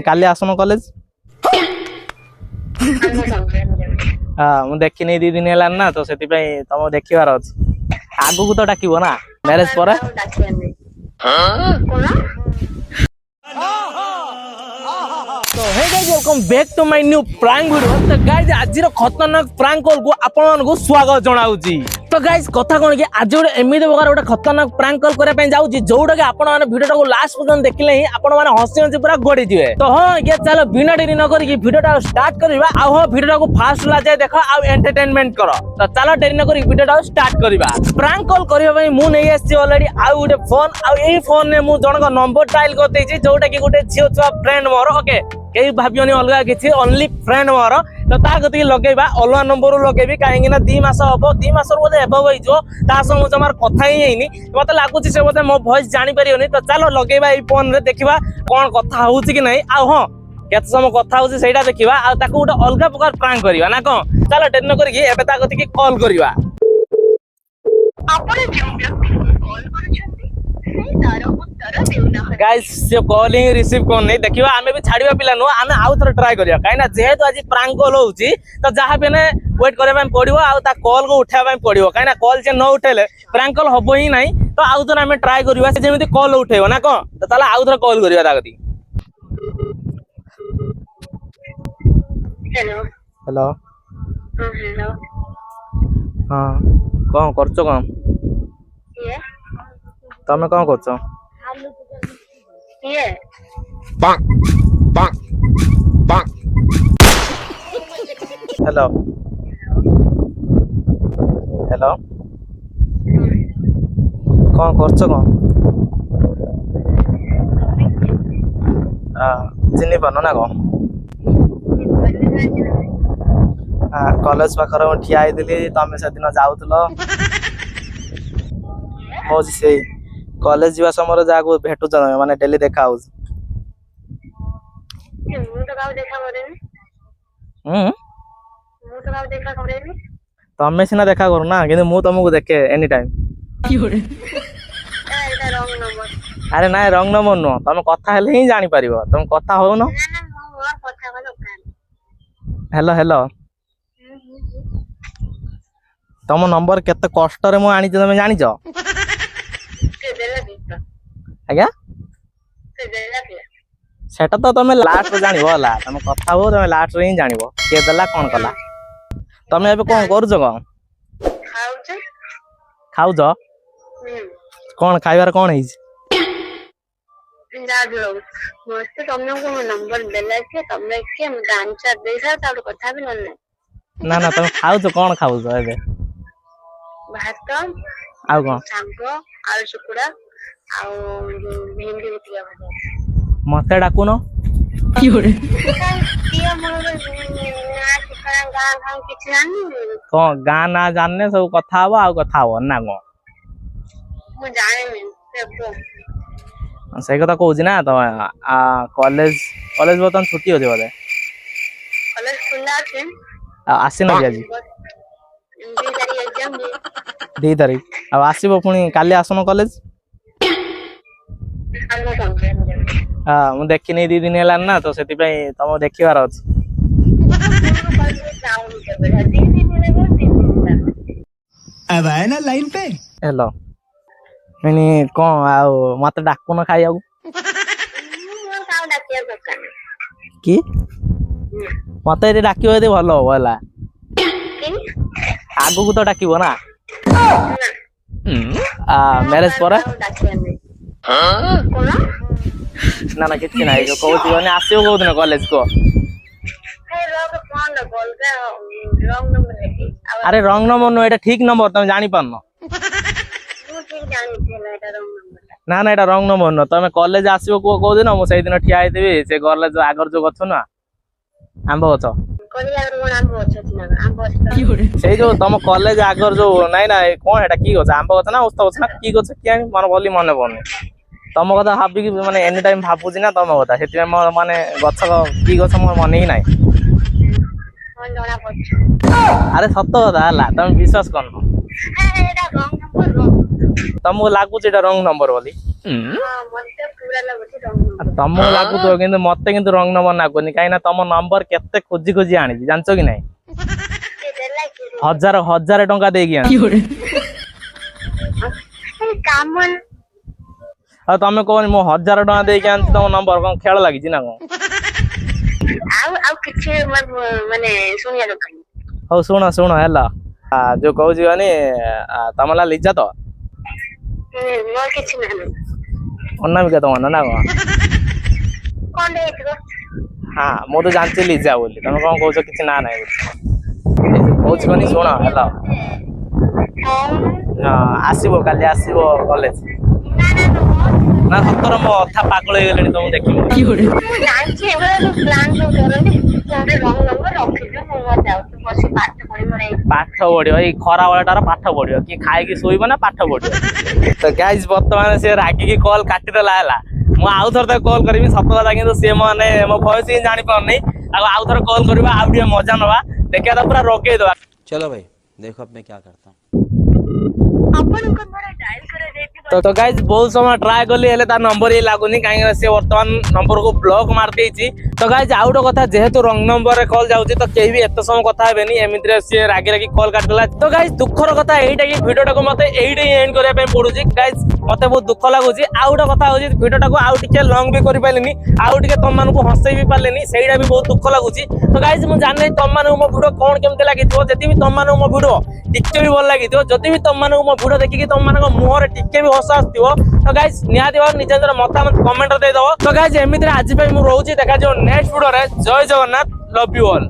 काली आसन कॉलेज हाँ मु देखनी 2 दिन है ना तो से तुम देखार अच्छे आगु को तो डाक ना मैरेज पर तो hey guys welcome back to my new prank video. तो गाइस आज खतरनाक प्रैंक कॉल को आपन को स्वागत जणाउची। तो गाइस कथा कोन कि आज गोटे एमिति प्रकार गोटे खतरनाक प्रैंक कॉल करे पे जाउची जोडा के आपन माने वीडियो को लास्ट पर्यंत देखले ही आपन माने हसी हसी पूरा गडी जिवे। तो हां ये चलो बिना देरी न करी वीडियो टा स्टार्ट करबा। आ हो वीडियो को फास्ट ला जाय देखो आ एंटरटेनमेंट करो। तो चलो देरी न करी वीडियो टा स्टार्ट करबा। प्रैंक कॉल करियो भाई मु नै आसी ऑलरेडी आ गोटे फोन आ एई फोन ने मु जण को नंबर डायल कर देछि जोडा कि गोटे झियो छुआ फ्रेंड मोर ओके कई भाबियोनी अलगा किछि ओनली फ्रेंड मोर। तो ता गति लगेबा अलवा नंबर लगेबी काहेकि ना 2 मास हबो 2 मास रो बोले एबो होई जो ता संग जमार कथा ही हेनी मते लागुछि से बोले मो वॉइस जानि परियोनी। तो चलो लगेबा ई फोन रे देखिबा कोन कथा होउछि कि नै आ हां केत समय कथा होउछि सेटा देखिबा आ ताको गोटे अलगा प्रकार प्रैंक करिवा ना कोन। चलो टेन करी कि एबे ता गति कि कॉल करिवा। आपण जो व्यक्ति कॉल करूछंती से तार उत्तर देउना है। गाइस से कॉलिंग रिसीव कोन नै देखिबा आमे भी छाडिबा पिला नो आमे आउ थोर ट्राई करिया काइना जेहेतु आज प्रैंक कॉल होउछि तो जहा पे ने वेट करे ପାଇଁ पड़िबो आ ता कॉल को उठाबा ପାଇଁ पड़िबो काइना कॉल जे न उठेले प्रैंक कॉल होबो ही नै। तो आउ थोर आमे ट्राई करिवा से जेमिति कॉल उठेबो ना को। तो ताला आउ थोर कॉल करिवा ता गति। हेलो हेलो हेलो हां कोन करछो कोन ये तमे कोन करछो ये पाक पाक पाक हेलो हेलो कोन करछो कोन चिन्नी बनो ना कोन कॉलेज पाखर ठिया आइदिली तमे से दिन जाउतलो मो से कॉलेज जीवा समय जाको भेटु तमे माने डेली देखा आउ मु तो गाव देखा करेनी मु तो गाव देखा करेनी तमे सिना देखा करू ना किंतु मु तुमको देखे एनी टाइम। एटा रॉन्ग नंबर अरे ना रंग नंबर नो तुम कथा हेले ही जानि परिबो तुम कथा हो न। ना मोर कथा को दरकार हेलो हेलो तुम नंबर केते कष्ट रे मु आनी तुम जानि छ के देला दिस आज्ञा के देला के सेटा तो तुम लास्ट रे जानिबो होला तुम कथा हो तुम लास्ट रे ही जानिबो के देला कोन कला। तुम एबे कोन करू छ कोन खाउछ खाउ छ कोन खाइबार कोन हिज जा दो मस्त तुमने को नंबर देला के तुमने के मु आंसर देसा तार कथा भी नन ना ना तुम खाउ छ कोन खाउ छ एबे भात आउ कोन शांको आलू चुकुड़ा आउ भिंडी भुजिया भजा मते डाकुनो दिया मोर ना चिकन गां गां किछ जानी कोन गां ना जानने सब कथा हो आउ कथा हो ना कोन मु जाने से सही कथा कहूँ ना तो कॉलेज कॉलेज बर्तमान छुट्टी होती बोले कॉलेज खुला আছে आसी ना आज 2 तारीख एग्जाम 2 तारीख अब आसीबो पुणी काली आसन कॉलेज आलो संगे हाँ मु देखनी 2 दिन है ना तो से तुम देखार अच्छे अब आए ना लाइन पे। हेलो मैंने कौन आओ मत डाकुन खाइया कि मत ये डाकियो यदि भल हो होला आगु को तो डाकिबो ना मैरेज पर ना ना किछि नाही जो कहउती माने आसियो को दिन कॉलेज को अरे रंग नंबर नो एटा ठीक नंबर तुम जानि पारनो ना ना एटा रंग नंबर न तुम कॉलेज आसियो को को दिन मु सेई दिन ठिया आइतबी से कॉलेज आगर जो गछ ना आंब गछ से जो तुम कॉलेज आगर जो नाइ ना कोन एटा की गछ आंब गछ ना उस्ता गछ ना की गछ कि मन भली मन पड़नी तुम कथा भाबी कि माने एनी टाइम भाबुजी ना तुम कथा सेति माने गछ की गछ मोर मन ही नाही अरे सत्य कथा हला तुम विश्वास करनो तुमको लागुच रंग नंबर बोली ପୁରା ଲାଗୁଛି ରଙ୍ଗ ତମକୁ ଲାଗୁଥିବ କିନ୍ତୁ ମତେ କିନ୍ତୁ ରଙ୍ଗ ନମ୍ବର ଲାଗୁନି କାହିଁକି ନା ତମ ନମ୍ବର କେତେ ଖୋଜି ଖୋଜି ଆଣିଛି ଜାଣିଛ କି ନାଇଁ କିଏ ଦେଲା କି ହଜାର ଟଙ୍କା ଦେଇକି ଆଣି କାମ ଆଉ ତମେ କହନି ମୁଁ 1000 ଟଙ୍କା ଦେଇକି ଆଣିଛି ତମ ନମ୍ବର କଣ ଖେଳ ଲାଗିଛି ନା କଣ ଆଉ କିଛି ମାନେ ଶୁଣିବା ଦରକାର ହଉ ଶୁଣ ହେଲା ଯୋଉ କହୁଛି କହନି ତମ ନା ଲିଜା ତ ମୋର କିଛି ନାହିଁ ଅନାମିକା ତମ ନା କଣ କଣ ହେଇଥିବ ହଁ ମୁଁ ତ ଜାଣିଛି ଲିଜା ବୋଲି ତମେ କଣ କହୁଛ କିଛି ନା ନାହିଁ ବୋଲି କହୁଛି କହନି ଶୁଣ ହେଲା ଆସିବ କାଲି ଆସିବ କଲେଜ ନା ସତର ମୋ ଅଥା ପାଗଳ ହେଇଗଲେଣି ତମକୁ ଦେଖିବ ମୁଁ ଜାଣିଛି ଏଗୁଡ଼ା ପ୍ଲାନ୍ ସବୁ କରନ୍ତି ଗୋଟେ ରଙ୍ଗ ନମ୍ବର ରଖିଦିଅ ମୁଁ ଯାଉଛି ବସି ପାଠ ପଢିବ ପାଠ ପଢିବ ଏଇ ଖରା ବେଳଟାର ପାଠ ପଢିବ କି ଖାଇକି ଶୋଇବ ନା ପାଠ ପଢିବ ତ ଗାଇଜ ବର୍ତ୍ତମାନ ସେ ରାଗିକି କଲ୍ କାଟିଦେଲା ହେଲା ମୁଁ ଆଉ ଥରେ ତାକୁ କଲ୍ କରିବି ସତ କଥା କିନ୍ତୁ ସିଏ ମାନେ ମୋ ଭଏସ ହିଁ ଜାଣିପାରୁନି ଆଉ ଥରେ କଲ୍ କରିବା ଆଉ ଟିକେ ମଜା ନବା ଦେଖିବା ତ ପୁରା ରଗେଇଦବା चलो भाई देखो अब मैं क्या करता हूँ ଆପଣଙ୍କ ଦ୍ୱାରା ଡାଏଲ କରାଯାଇଥିବା ତ ଗାଇଜ ବହୁତ ସମୟ ଟ୍ରାଏ କଲି ହେଲେ ତା ନମ୍ବର ହିଁ ଲାଗୁନି କାହିଁକି ସେ ବର୍ତ୍ତମାନ ନମ୍ବରକୁ ବ୍ଲକ୍ ମାରିଦେଇଛି ତ ଗାଇଜ ଆଉ ଗୋଟେ କଥା ଯେହେତୁ ରଙ୍ଗ ନମ୍ବରରେ କଲ୍ ଯାଉଛି ତ କେହି ବି ଏତେ ସମୟ କଥା ହେବେନି ଏମିତିରେ ସିଏ ରାଗି କଲ୍ କାଟିଦେଲା ତ ଗାଇଜ ଦୁଃଖର କଥା ଏଇଟା କି ଭିଡିଓଟାକୁ ମତେ ଏଇଠି ଏଣ୍ଡ କରିବା ପାଇଁ ପଡୁଛି ଗାଇଜ ମତେ ବହୁତ ଦୁଃଖ ଲାଗୁଛି ଆଉ ଗୋଟେ କଥା ହଉଛି ଭିଡିଓଟାକୁ ଆଉ ଟିକେ ଲଙ୍ଗ ବି କରିପାରିଲିନି ଆଉ ଟିକେ ତମମାନଙ୍କୁ ହସେଇ ବି ପାରିଲିନି ସେଇଟା ବି ବହୁତ ଦୁଃଖ ଲାଗୁଛି ତ ଗାଇଜ ମୁଁ ଜାଣିନି ତମମାନଙ୍କୁ ମୋ ଭିଡିଓ କଣ କେମିତି ଲାଗିଥିବ ଯଦି ବି ତମମାନଙ୍କୁ ମୋ ଭିଡିଓ ଟିକେ ବି ଭଲ ଲାଗିଥିବ ଯଦି ବି ତମମାନଙ୍କୁ ମୋ ଭିଡିଓ ଦେଖିକି ତମମାନଙ୍କ ମୁହଁରେ ଟିକେ ବି ହସ ଆସୁଥିବ ତ ଗାଇଜ ନିହାତି ଭାବରେ ନିଜ ନିଜର ମତାମତ କମେଣ୍ଟ ଦେଇଦବ ତ ଗାଇଜ ଏମିତିରେ ଆଜି ପାଇଁ ମୁଁ ରହୁଛି ଦେଖାଯିବ ନେକ୍ସଟ ଭିଡିଓରେ ଜୟ ଜଗନ୍ନାଥ ଲଭ୍ ୟୁ ଅଲ୍।